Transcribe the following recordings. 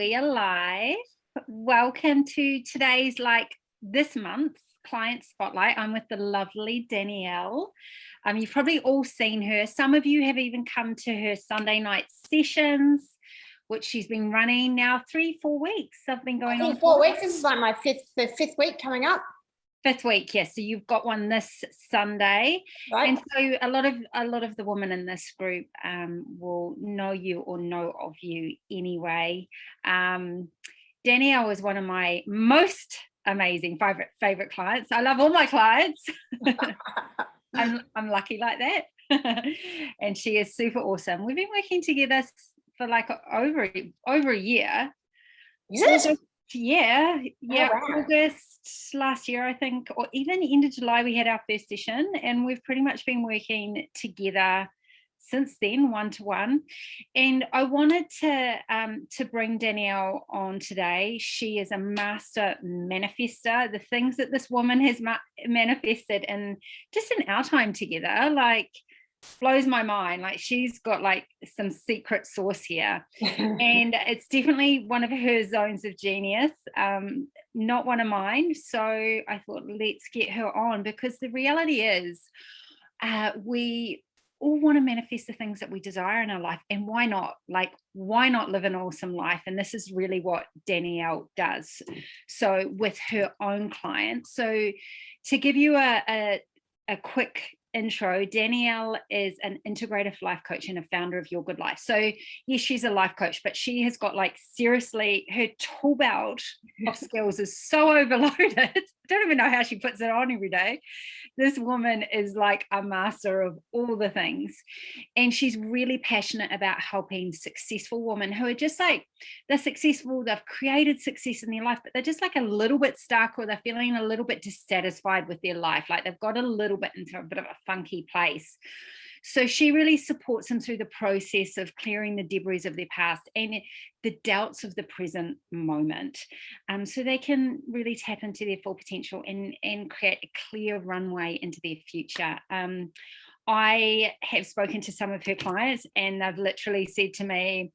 We are live. Welcome to today's, this month's client spotlight. I'm with the lovely Danielle. You've probably all seen her. Some of you have even come to her Sunday night sessions, which she's been running now 3-4 weeks. I've been going on 4 weeks. This is like my fifth week coming up. Fifth week, yes. So you've got one this Sunday, right? And so a lot of the women in this group will know you or know of you anyway. Danielle is one of my most amazing favorite clients. I love all my clients. I'm lucky like that, and she is super awesome. We've been working together for over a year. Is it? Yeah. Oh, wow. August last year, I think, or even end of July, we had our first session, and we've pretty much been working together since then, one-to-one. And I wanted to bring Danielle on today. She is a master manifester. The things that this woman has manifested in just in our time together, blows my mind. She's got some secret sauce here. And it's definitely one of her zones of genius, not one of mine. So I thought, let's get her on, because the reality is we all want to manifest the things that we desire in our life. And why not? Why not live an awesome life? And this is really what Danielle does. So with her own clients. So to give you a quick intro, Danielle is an integrative life coach and a founder of Your Good Life. So yes, she's a life coach, but she has got seriously, her tool belt of skills is so overloaded. I don't even know how she puts it on every day. This woman is a master of all the things, and she's really passionate about helping successful women who are just they're successful, they've created success in their life, but they're just a little bit stuck, or they're feeling a little bit dissatisfied with their life, they've got a little bit into a bit of a funky place. So she really supports them through the process of clearing the debris of their past and the doubts of the present moment, so they can really tap into their full potential and create a clear runway into their future. I have spoken to some of her clients, and they've literally said to me,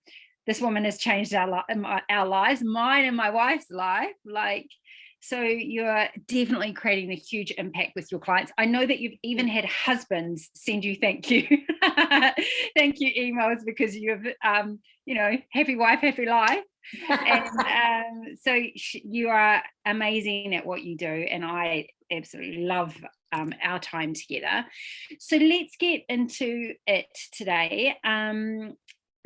this woman has changed our lives, mine and my wife's life. So you're definitely creating a huge impact with your clients. I know that you've even had husbands send you thank you emails, because you've happy wife, happy life. And so you are amazing at what you do, and I absolutely love our time together. So let's get into it today.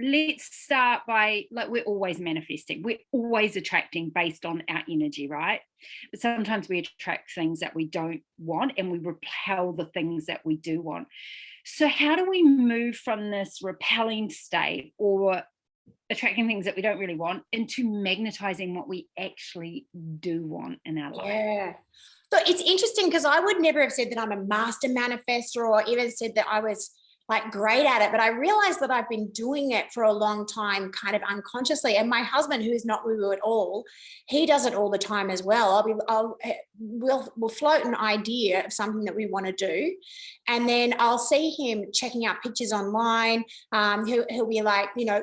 Let's start by, we're always manifesting, we're always attracting based on our energy, right? But sometimes we attract things that we don't want, and we repel the things that we do want. So how do we move from this repelling state, or attracting things that we don't really want, into magnetizing what we actually do want in our life? Yeah. So it's interesting, because I would never have said that I'm a master manifestor, or even said that I was great at it, but I realized that I've been doing it for a long time, kind of unconsciously. And my husband, who is not woo-woo at all, he does it all the time as well. We'll float an idea of something that we want to do, and then I'll see him checking out pictures online. He'll be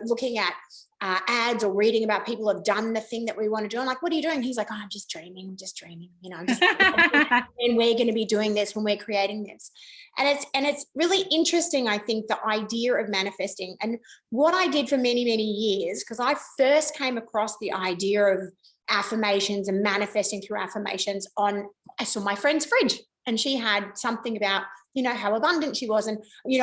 looking at ads or reading about people who have done the thing that we want to do. I'm like, what are you doing? He's like, oh, I'm just dreaming. I'm just and we're going to be doing this when we're creating this. And it's really interesting, I think, the idea of manifesting. And what I did for many, many years, because I first came across the idea of affirmations and manifesting through affirmations I saw my friend's fridge, and she had something about, how abundant she was. And,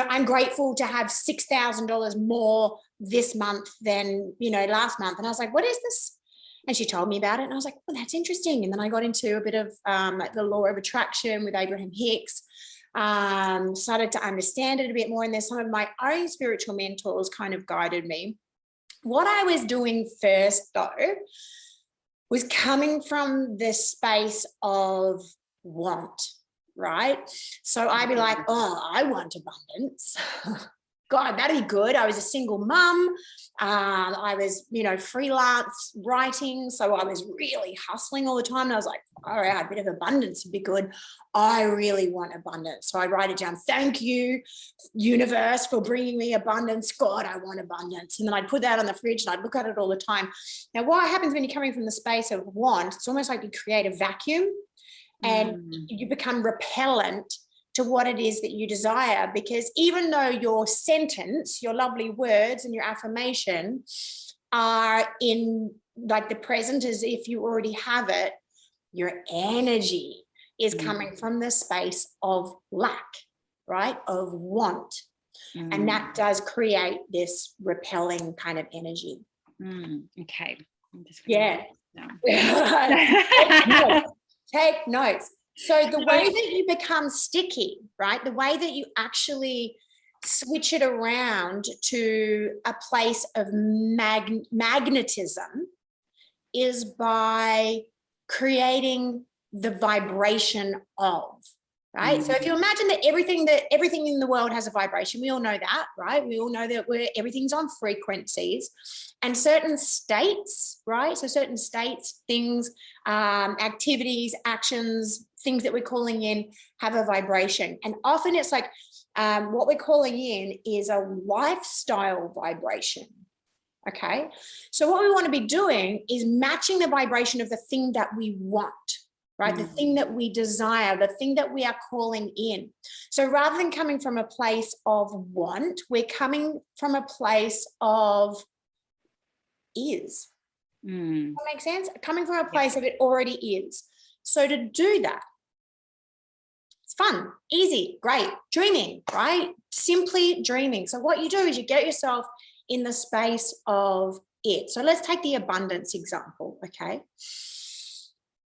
I'm grateful to have $6,000 more this month than, last month. And I was like, what is this? And she told me about it. And I was like, well, that's interesting. And then I got into a bit of the law of attraction with Abraham Hicks. Started to understand it a bit more. And there's some of my own spiritual mentors kind of guided me. What I was doing first, though, was coming from this space of want, right? So I'd be like, oh, I want abundance. God, that'd be good. I was a single mum. I was, freelance writing. So I was really hustling all the time. And I was like, all right, a bit of abundance would be good. I really want abundance. So I write it down. Thank you, universe, for bringing me abundance. God, I want abundance. And then I'd put that on the fridge and I'd look at it all the time. Now, what happens when you're coming from the space of want, it's almost like you create a vacuum and you become repellent to what it is that you desire, because even though your sentence, your lovely words and your affirmation are in like the present as if you already have it, your energy is coming from the space of lack, right? Of want. And that does create this repelling kind of energy. Okay. I'm just Take notes. So the way that you become sticky, right? The way that you actually switch it around to a place of magnetism is by creating the vibration of, right? So if you imagine that everything in the world has a vibration, we all know that, right? We all know that everything's on frequencies, and certain states, right? So certain states, things, activities, actions, things that we're calling in have a vibration. And often it's like what we're calling in is a lifestyle vibration. Okay. So what we want to be doing is matching the vibration of the thing that we want, right? The thing that we desire, the thing that we are calling in. So rather than coming from a place of want, we're coming from a place of is. Does that make sense? Coming from a place of it already is. So to do that, it's fun, easy, great, dreaming, right? Simply dreaming. So what you do is you get yourself in the space of it. So let's take the abundance example, okay?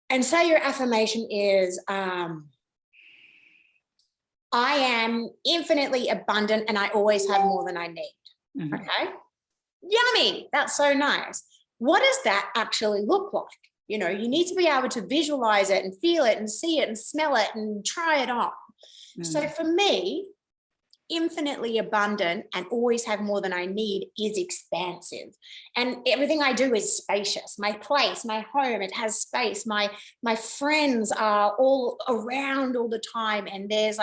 And say your affirmation is, I am infinitely abundant and I always have more than I need, okay? Yummy, that's so nice. What does that actually look like? You need to be able to visualize it and feel it and see it and smell it and try it on. So for me, infinitely abundant and always have more than I need is expansive. And everything I do is spacious. My place, my home, it has space. My friends are all around all the time. And there's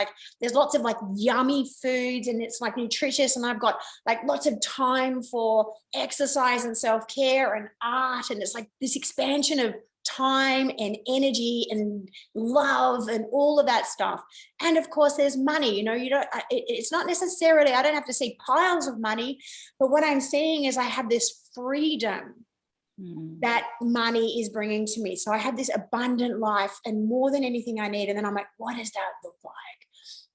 lots of like yummy foods and it's like nutritious. And I've got like lots of time for exercise and self-care and art. And it's like this expansion of time and energy and love and all of that stuff. And of course there's money, it's not necessarily, I don't have to see piles of money, but what I'm seeing is I have this freedom that money is bringing to me. So I have this abundant life and more than anything I need. And then I'm like, what does that look like?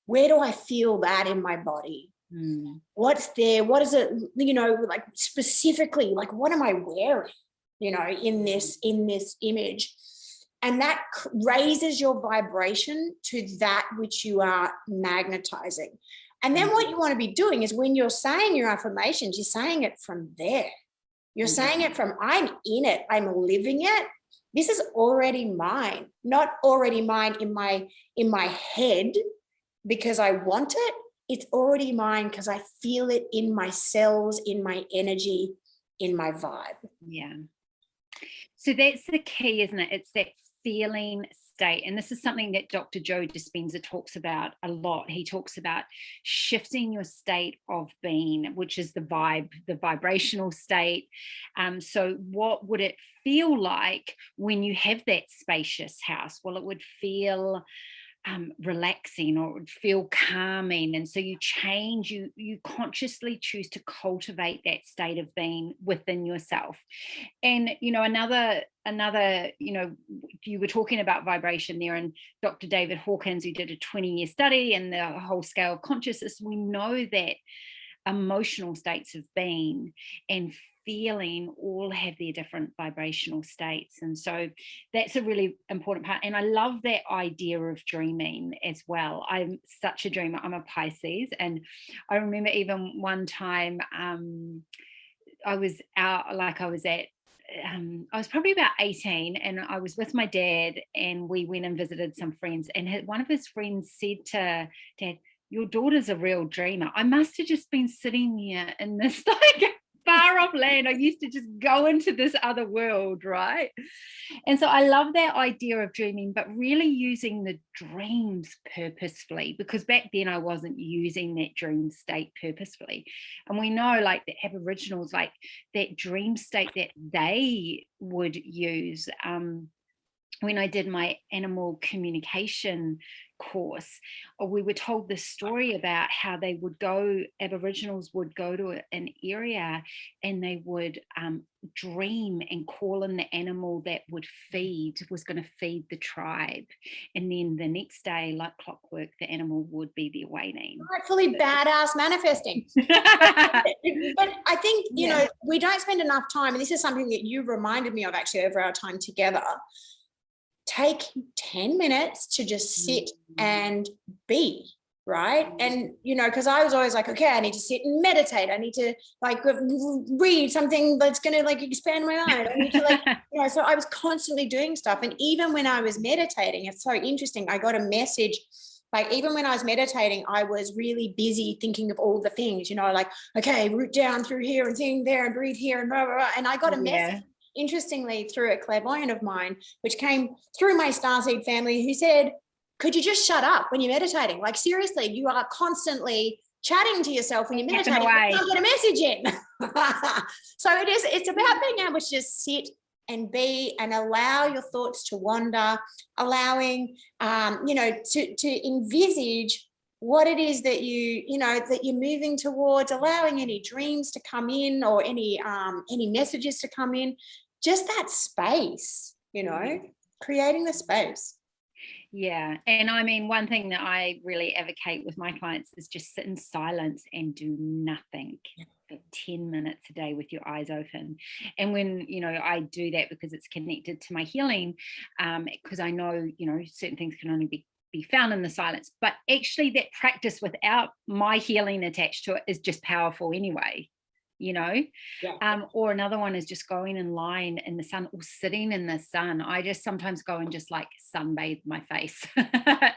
Where do I feel that in my body? What's there? What is it, like specifically, like what am I wearing? In this image, and that raises your vibration to that which you are magnetizing. And then what you want to be doing is when you're saying your affirmations, you're saying it from there. You're saying it from, I'm in it, I'm living it. This is already mine, not already mine in my head because I want it. It's already mine because I feel it in my cells, in my energy, in my vibe. Yeah. So that's the key, isn't it? It's that feeling state. And this is something that Dr. Joe Dispenza talks about a lot. He talks about shifting your state of being, which is the vibe, the vibrational state. So what would it feel like when you have that spacious house? Well, it would feel relaxing, or it would feel calming. And so you change, you consciously choose to cultivate that state of being within yourself. And another you were talking about vibration there, and Dr. David Hawkins, who did a 20-year study and the whole scale of consciousness, we know that emotional states of being and feeling all have their different vibrational states. And so that's a really important part. And I love that idea of dreaming as well. I'm such a dreamer. I'm a Pisces. And I remember even one time I was probably about 18 and I was with my dad and we went and visited some friends, and one of his friends said to Dad, your daughter's a real dreamer. I must have just been sitting there in this like far off land. I used to just go into this other world, right? And so I love that idea of dreaming, but really using the dreams purposefully, because back then I wasn't using that dream state purposefully. And we know like the Aboriginals, like that dream state that they would use, when I did my animal communication course, we were told this story about how they would go, Aboriginals would go to an area and they would dream and call in the animal that was going to feed the tribe. And then the next day, like clockwork, the animal would be there waiting. Rightfully badass manifesting. But I think, you know, we don't spend enough time, and this is something that you reminded me of actually over our time together. Take 10 minutes to just sit and be, right? And, you know, because I was always like, okay, I need to sit and meditate. I need to like read something that's going to like expand my mind. I need to like, you know, so I was constantly doing stuff. And even when I was meditating, it's so interesting. I got a message, like even when I was meditating, I was really busy thinking of all the things, you know, like, okay, root down through here and think there and breathe here and blah, blah, blah. And I got a message, interestingly, through a clairvoyant of mine, which came through my starseed family, who said, could you just shut up when you're meditating? Like, seriously, you are constantly chatting to yourself when you're meditating. You can't get a message in. So it's about being able to just sit and be and allow your thoughts to wander, allowing, you know, to envisage what it is that that you're moving towards, allowing any dreams to come in or any messages to come in. Just that space, you know, creating the space. Yeah. And I mean, one thing that I really advocate with my clients is just sit in silence and do nothing for 10 minutes a day with your eyes open. And when, you know, I do that because it's connected to my healing, because I know, you know, certain things can only be found in the silence, but actually that practice without my healing attached to it is just powerful anyway. You know, or another one is just going and lying in the sun or sitting in the sun. I just sometimes go and just like sunbathe my face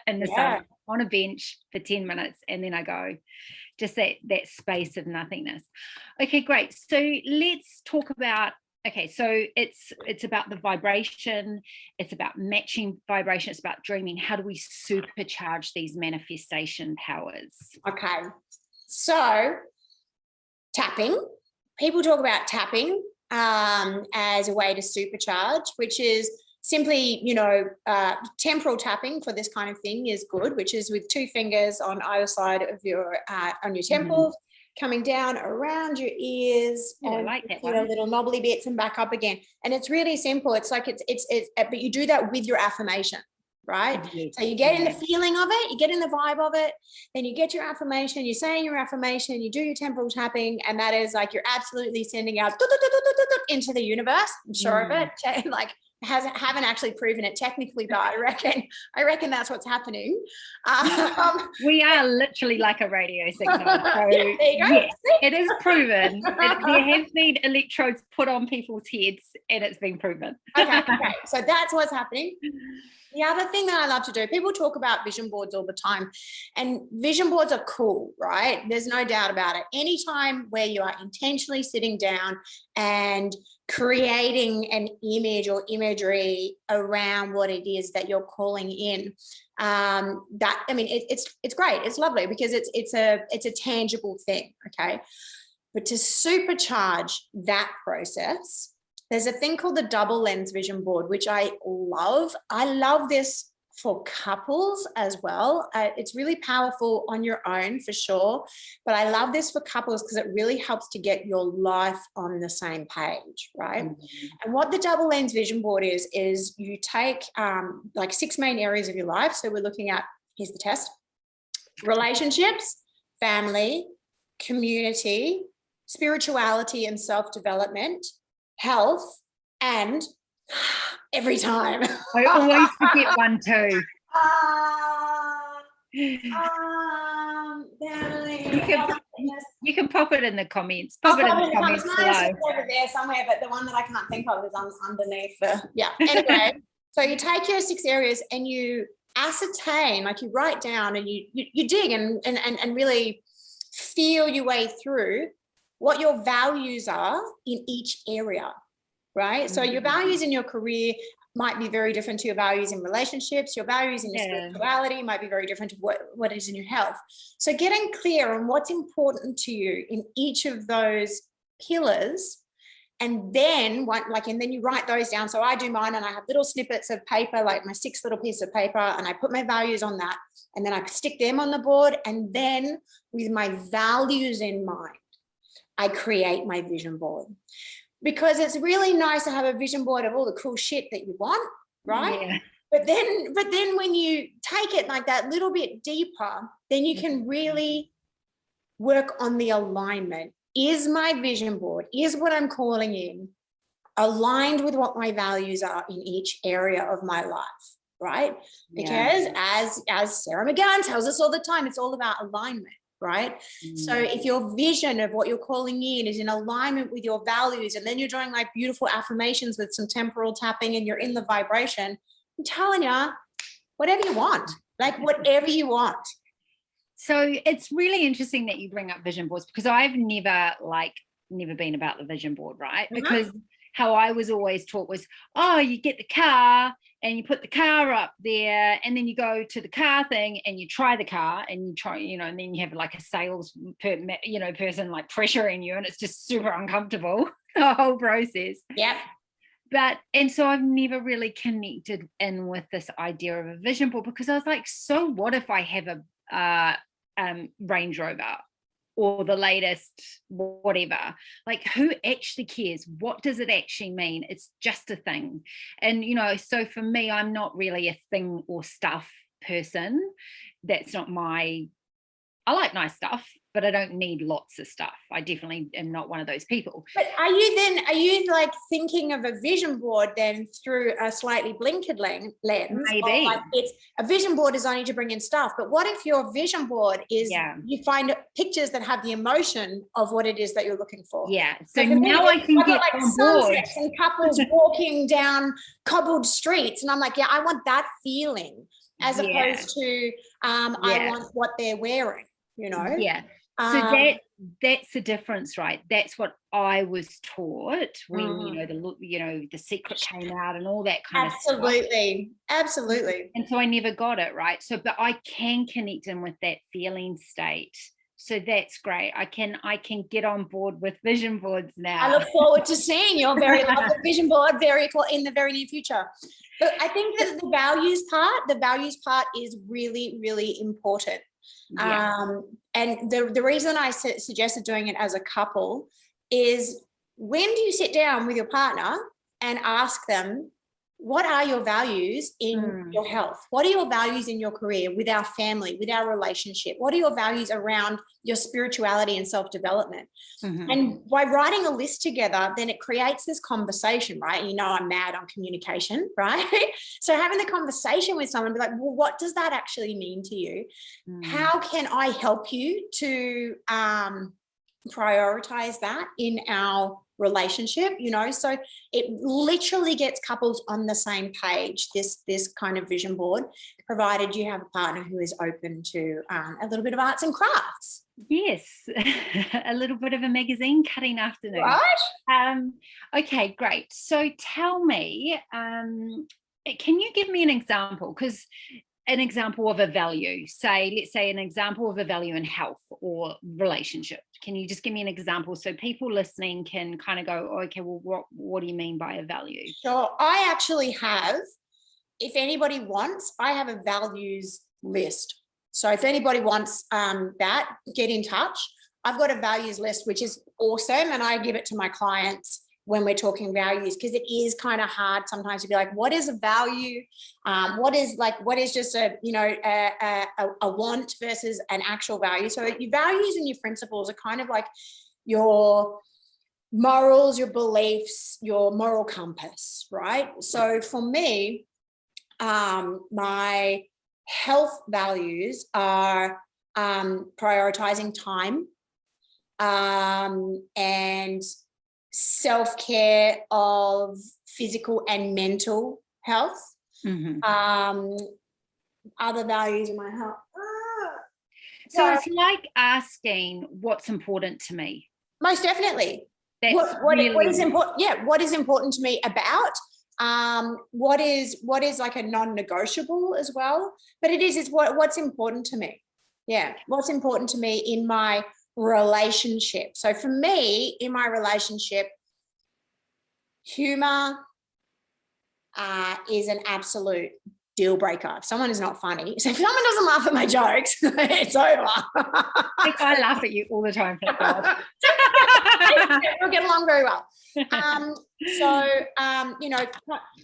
in the sun on a bench for 10 minutes, and then I go just that space of nothingness. Okay, great. So let's talk about, okay, so it's about the vibration, it's about matching vibration, it's about dreaming. How do we supercharge these manifestation powers? Okay, so tapping. People talk about tapping as a way to supercharge, which is simply, you know, temporal tapping for this kind of thing is good, which is with 2 fingers on either side of your on your temples, coming down around your ears, and I like that one. Little knobbly bits and back up again. And it's really simple. It's like it's but you do that with your affirmation. Right? So you get in the feeling of it, you get in the vibe of it, then you get your affirmation, you're saying your affirmation, you do your temporal tapping, and that is like you're absolutely sending out into the universe. I'm sure of it. Like haven't actually proven it technically, but I reckon that's what's happening. We are literally like a radio signal. So yes, it is proven. There have been electrodes put on people's heads, and it's been proven. Okay. So that's what's happening. The other thing that I love to do, people talk about vision boards all the time, and vision boards are cool, right? There's no doubt about it. Anytime where you are intentionally sitting down and creating an image or imagery around what it is that you're calling in, it's great. It's lovely because it's a tangible thing, okay? But to supercharge that process, there's a thing called the double lens vision board, which I love. I love this for couples as well. It's really powerful on your own for sure, but I love this for couples because it really helps to get your life on the same page, right? And what the double lens vision board is you take like 6 main areas of your life. So we're looking at, here's the test: relationships, family, community, spirituality and self-development, health, and every time. I always forget one too. You can pop it in the comments. Pop it in the comments below. Over there somewhere, but the one that I can't think of is underneath the, Anyway, so you take your 6 areas and you ascertain, like you write down and you dig and really feel your way through what your values are in each area, right? So your values in your career might be very different to your values in relationships. Your values in your spirituality might be very different to what is in your health. So getting clear on what's important to you in each of those pillars, and then then you write those down. So I do mine, and I have little snippets of paper, like my 6 little pieces of paper, and I put my values on that, and then I stick them on the board. And then with my values in mind, I create my vision board, because it's really nice to have a vision board of all the cool shit that you want, right? Yeah. But then when you take it like that little bit deeper, then you can really work on the alignment. Is my vision board, is what I'm calling in, aligned with what my values are in each area of my life, right? Because as Sarah McGahan tells us all the time, it's all about alignment, right? So if your vision of what you're calling in is in alignment with your values, and then you're doing like beautiful affirmations with some temporal tapping, and you're in the vibration, I'm telling you, whatever you want, like whatever you want. So it's really interesting that you bring up vision boards, because I've never been about the vision board, right? Because how I was always taught was, oh, you get the car and you put the car up there, and then you go to the car thing and you try the car, and you try, and then you have like a sales person like pressuring you, and it's just super uncomfortable, the whole process. Yeah. And so I've never really connected in with this idea of a vision board, because I was like, so what if I have a Range Rover or the latest whatever? Like, who actually cares? What does it actually mean? It's just a thing. And so for me, I'm not really a thing or stuff person. That's not I like nice stuff, but I don't need lots of stuff. I definitely am not one of those people. But are you like thinking of a vision board then through a slightly blinkered lens? Maybe. Like it's a vision board is only to bring in stuff. But what if your vision board is you find pictures that have the emotion of what it is that you're looking for? Yeah. So now I can get like on board. And couples walking down cobbled streets, and I'm like, I want that feeling, as opposed to I want what they're wearing. Yeah. So that's the difference, right? That's what I was taught when the Secret came out and all that kind of stuff. Absolutely. And so I never got it, right? So, but I can connect in with that feeling state. So that's great. I can get on board with vision boards now. I look forward to seeing your very lovely vision board in the very near future. But I think that the values part is really, really important. And the reason I suggested doing it as a couple is, when do you sit down with your partner and ask them, what are your values in your health? What are your values in your career, with our family, with our relationship? What are your values around your spirituality and self-development? And by writing a list together, then it creates this conversation, right? I'm mad on communication, right? So having the conversation with someone, be like, well, what does that actually mean to you? How can I help you to prioritize that in our relationship? So it literally gets couples on the same page, this kind of vision board, provided you have a partner who is open to a little bit of arts and crafts. Yes. A little bit of a magazine cutting afternoon, right? Okay, great. So tell me, can you give me an example? Because an example of a value, let's say an example of a value in health or relationship. Can you just give me an example so people listening can kind of go, oh, okay, well, what do you mean by a value? Sure. I actually have, if anybody wants, I have a values list. So if anybody wants that, get in touch. I've got a values list, which is awesome. And I give it to my clients when we're talking values, because it is kind of hard sometimes to be like, what is a value? What is just a want versus an actual value? So your values and your principles are kind of like your morals, your beliefs, your moral compass, right? So for me, my health values are prioritizing time and self-care of physical and mental health, other values in my heart. So it's like asking what's important to me. Most definitely. That's what really is important? Yeah, what is important to me about? What is like a non-negotiable as well? But it's what's important to me. Yeah, what's important to me in my relationship. So for me, in my relationship, humor is an absolute deal breaker. If someone is not funny, so if someone doesn't laugh at my jokes, it's over. I laugh at you all the time. Thank God. We'll get along very well.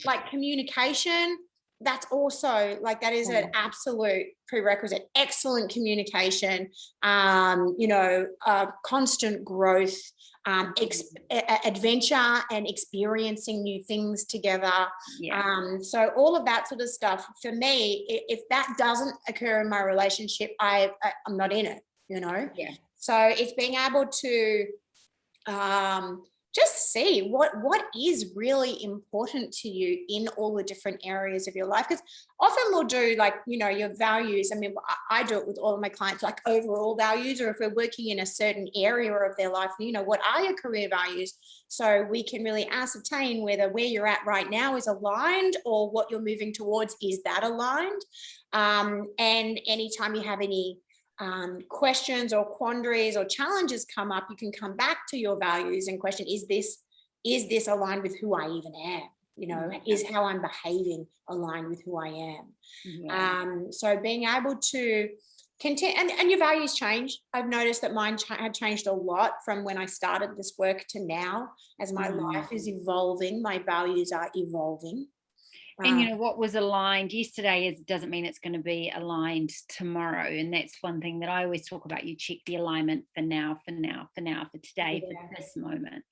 Like communication, that's also like, that is an absolute prerequisite. Excellent communication, constant growth, adventure and experiencing new things together. So all of that sort of stuff for me, if that doesn't occur in my relationship, I'm not in it, So it's being able to just see what is really important to you in all the different areas of your life. Because often we'll do like, your values. I mean, I do it with all of my clients, like overall values, or if we're working in a certain area of their life, what are your career values? So we can really ascertain whether where you're at right now is aligned, or what you're moving towards, is that aligned? And anytime you have any questions or quandaries or challenges come up, you can come back to your values and question, is this aligned with who I even am? Is how I'm behaving aligned with who I am? So being able to continue, and your values change. I've noticed that mine have changed a lot from when I started this work to now. As my life is evolving, my values are evolving. And what was aligned yesterday doesn't mean it's going to be aligned tomorrow. And that's one thing that I always talk about. You check the alignment for now, for today, for this moment.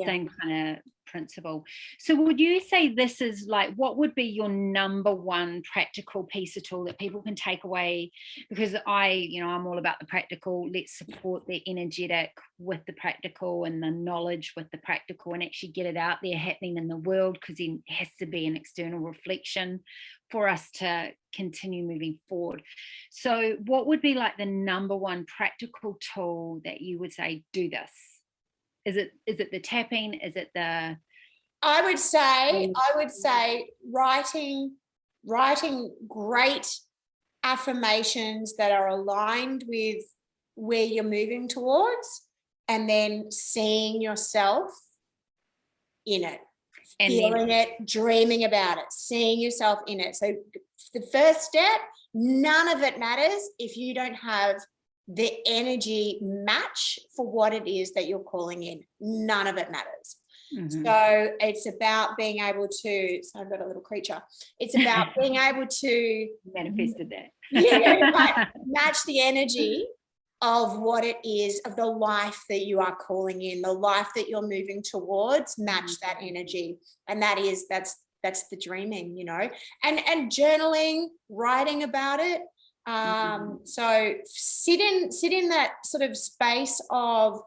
Same kind of principle. So would you say this is like, what would be your number one practical piece of tool that people can take away? Because I'm all about the practical. Let's support the energetic with the practical, and the knowledge with the practical, and actually get it out there happening in the world, because it has to be an external reflection for us to continue moving forward. So what would be like the number one practical tool that you would say, do this? Is it the tapping? Is it the... I would say writing great affirmations that are aligned with where you're moving towards, and then seeing yourself in it, feeling it, dreaming about it, seeing yourself in it. So the first step, none of it matters if you don't have the energy match for what it is that you're calling in. None of it matters. So it's about being able to, so I've got a little creature. It's about being able to manifested that. Match the energy of what it is, of the life that you are calling in, the life that you're moving towards, match that energy. And that's the dreaming, and journaling, writing about it. So sit in that sort of space of,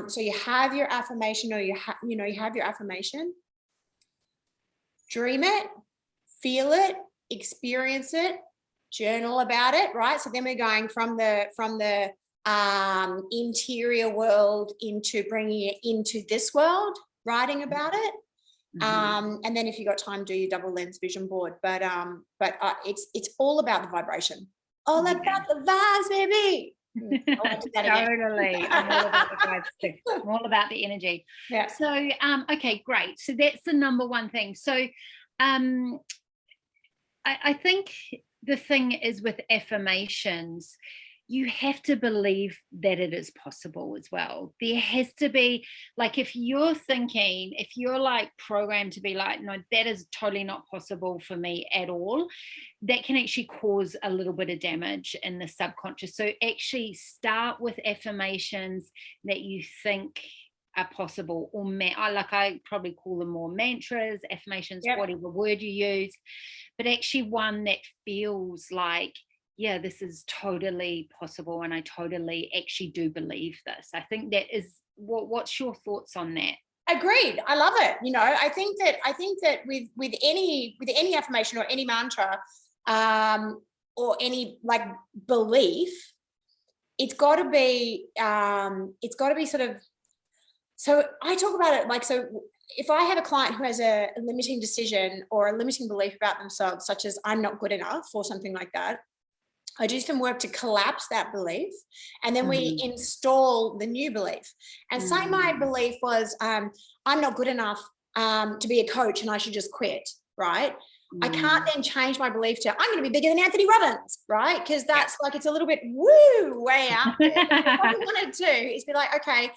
so you have your affirmation, or you have your affirmation, dream it, feel it, experience it, journal about it, right? So then we're going from the interior world into bringing it into this world, writing about it. And then if you got time, do your double lens vision board. But it's all about the vibration, all about the vibes, baby. Totally. I'm all about the vibes too. I'm all about the energy. Yeah. So okay, great. So that's the number one thing. So I think the thing is, with affirmations, you have to believe that it is possible as well. There has to be, like, if you're like programmed to be like, no, that is totally not possible for me at all, that can actually cause a little bit of damage in the subconscious. So actually start with affirmations that you think are possible, or I probably call them more mantras, affirmations, whatever word you use, but actually one that feels like, yeah, this is totally possible, and I totally actually do believe this. I think that is what's your thoughts on that? Agreed. I love it. I think that with any affirmation or any mantra, or any like belief, it's got to be sort of, so I talk about it like, so if I have a client who has a limiting decision or a limiting belief about themselves, such as I'm not good enough or something like that, I do some work to collapse that belief, and then we install the new belief. And say my belief was, I'm not good enough to be a coach and I should just quit, right? I can't then change my belief to I'm going to be bigger than Anthony Robbins, right? Because that's like, it's a little bit way out there. What we want to do is be like, okay,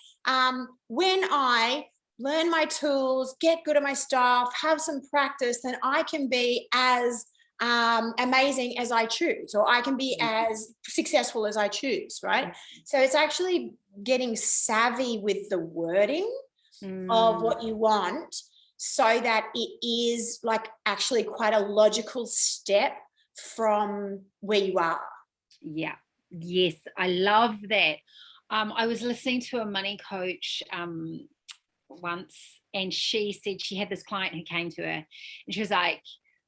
when I learn my tools, get good at my stuff, have some practice, then I can be as amazing as I choose, or I can be as successful as I choose, right? So it's actually getting savvy with the wording of what you want, so that it is like actually quite a logical step from where you are. Yeah. Yes. I love that. I was listening to a money coach once, and she said she had this client who came to her and she was like,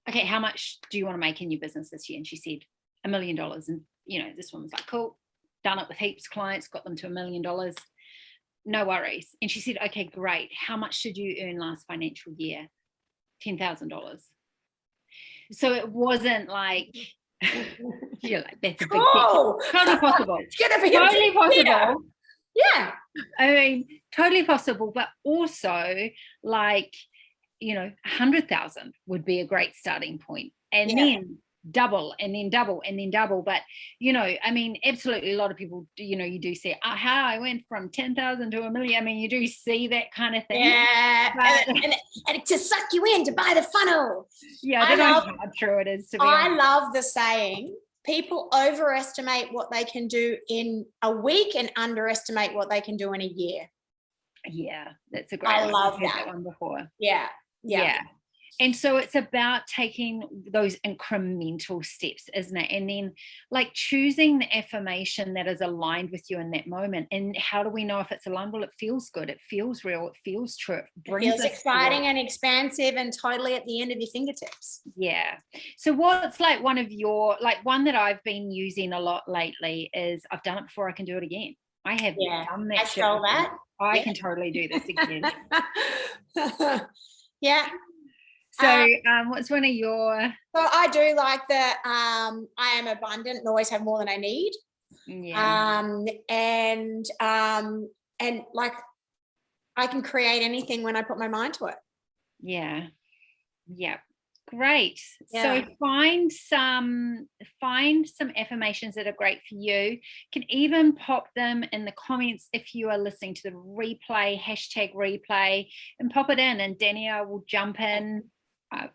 okay, how much do you want to make in your business this year? And she said $1 million. And, you know, this woman's like, cool, done it with heaps of clients, got them to $1 million. No worries. And she said, okay, great. How much did you earn last financial year? $10,000. So it wasn't like, you're like, that's a big Cool. totally possible. It's gonna be totally possible. Yeah. I mean, totally possible, but also like, you know, 100,000 would be a great starting point, and then double and then double and then double. But, you know, I mean, absolutely, a lot of people, you know, you do see how I went from 10,000 to $1 million. I mean, you do see that kind of thing. Yeah. And to suck you in, to buy the funnel. Yeah, I don't know how true it is, to be honest. I love the saying, people overestimate what they can do in a week and underestimate what they can do in a year. Yeah, that's a great one. I love I've heard that one before. Yeah. And so it's about taking those incremental steps, isn't it? And then like choosing the affirmation that is aligned with you in that moment. And how do we know if it's aligned? Well, it feels good. It feels real. It feels true. It feels exciting and expansive and totally at the end of your fingertips. Yeah. So what's like one of your, like one that I've been using a lot lately is I've done it before, I can do it again. I have done that. I stole that. I can totally do this again. Yeah. So what's one of your? So I do like that. I am abundant and always have more than I need. Yeah. And like I can create anything when I put my mind to it. Yeah. Yeah. Great. Yeah. So find some affirmations that are great for you. You can even pop them in the comments if you are listening to the replay, #replay, and pop it in, and Danielle will jump in.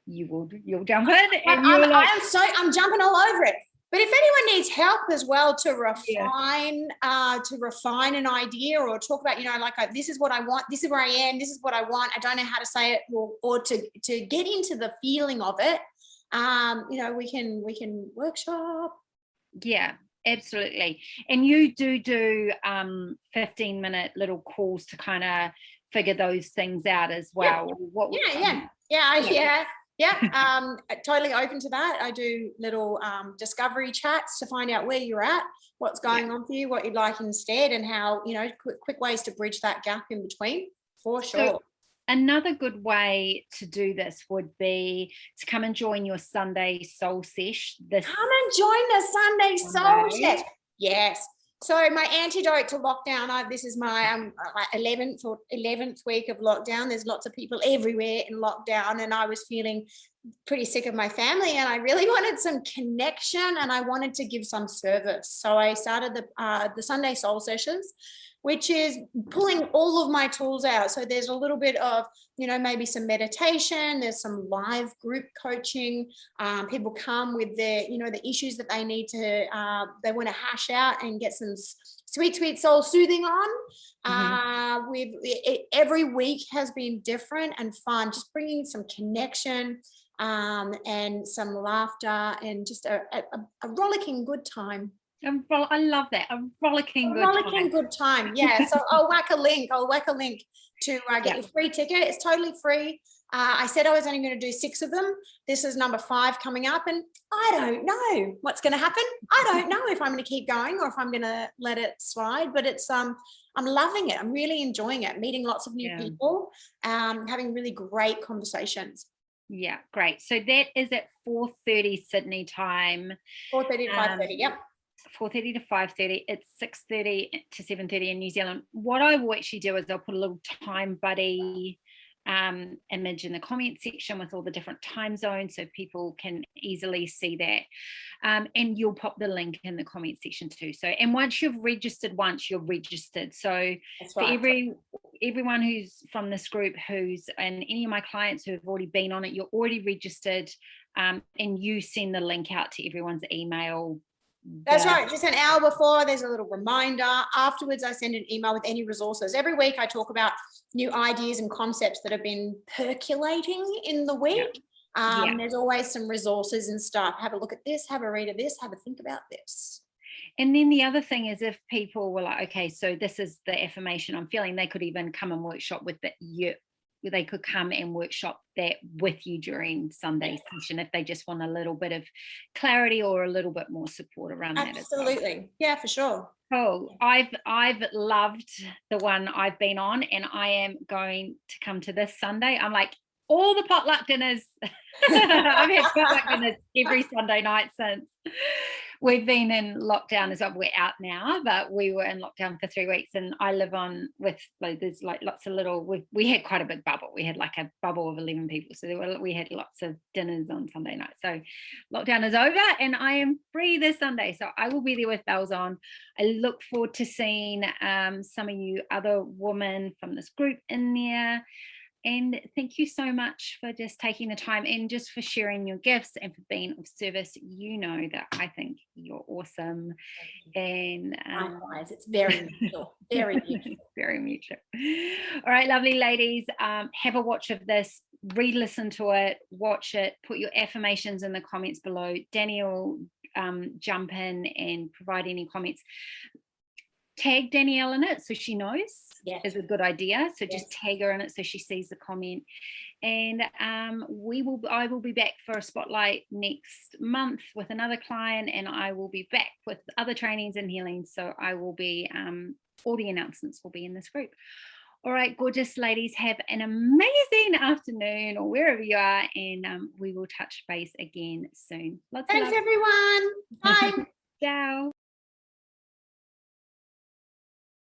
You'll jump in, and I'm jumping all over it. But if anyone needs help as well to refine an idea, or talk about, you know, like this is what I want, this is where I am, this is what I want, I don't know how to say it, or to get into the feeling of it, you know, we can workshop. Yeah, absolutely. And you do 15-minute little calls to kind of figure those things out as well. Totally open to that. I do little discovery chats to find out where you're at, what's going on for you, what you'd like instead, and how, you know, quick ways to bridge that gap in between, for sure. So another good way to do this would be to come and join your Sunday Soul Sesh. Come and join the Sunday Soul Sesh. Yes. So my antidote to lockdown, this is my 11th week of lockdown. There's lots of people everywhere in lockdown, and I was feeling pretty sick of my family, and I really wanted some connection, and I wanted to give some service. So I started the Sunday Soul Sessions, which is pulling all of my tools out. So there's a little bit of, you know, maybe some meditation, there's some live group coaching. People come with their, you know, the issues that they need to, they want to hash out and get some sweet soul soothing on. Every week has been different and fun, just bringing some connection and some laughter and just a rollicking good time. I love that. A rollicking good time. Yeah. So I'll whack a link to get your free ticket. It's totally free. I said I was only going to do 6 of them. This is number 5 coming up, and I don't know what's going to happen. I don't know if I'm going to keep going or if I'm going to let it slide, but it's I'm loving it. I'm really enjoying it, meeting lots of new people, having really great conversations. Yeah, great. So that is at 4:30 Sydney time. 4:30 to 5:30, yep. 4:30 to 5:30. It's 6:30 to 7:30 in New Zealand. What I will actually do is I'll put a little time buddy image in the comment section with all the different time zones so people can easily see that, and you'll pop the link in the comment section too. So, and once you've registered, you're registered. So for everyone who's from this group, and any of my clients who have already been on it, you're already registered, and you send the link out to everyone's email. That's right. Just an hour before, there's a little reminder. Afterwards, I send an email with any resources. Every week, I talk about new ideas and concepts that have been percolating in the week. There's always some resources and stuff. Have a look at this, have a read of this, have a think about this. And then the other thing is, if people were like, okay, so this is the affirmation I'm feeling, they could even come and workshop with they could come and workshop that with you during Sunday session if they just want a little bit of clarity or a little bit more support around that. Absolutely. Yeah, for sure. Cool. I've loved the one I've been on, and I am going to come to this Sunday. I'm like, all the potluck dinners. I've had potluck dinners every Sunday night since we've been in lockdown as well. We're out now, but we were in lockdown for 3 weeks, and I live on with there's like lots of little. We had quite a big bubble. We had like a bubble of 11 people, so we had lots of dinners on Sunday night. So lockdown is over, and I am free this Sunday, so I will be there with bells on. I look forward to seeing some of you other women from this group in there. And thank you so much for just taking the time and just for sharing your gifts and for being of service. You know that I think you're awesome. And likewise, it's very mutual, very mutual. Very mutual. All right, lovely ladies, have a watch of this, re-listen to it, watch it, put your affirmations in the comments below. Danielle, jump in and provide any comments. Tag Danielle in it so she knows is a good idea. So just tag her in it so she sees the comment. And I will be back for a spotlight next month with another client, and I will be back with other trainings and healing. So I will be all the announcements will be in this group. All right, gorgeous ladies, have an amazing afternoon or wherever you are, and we will touch base again soon. Thanks, everyone. Bye. Ciao.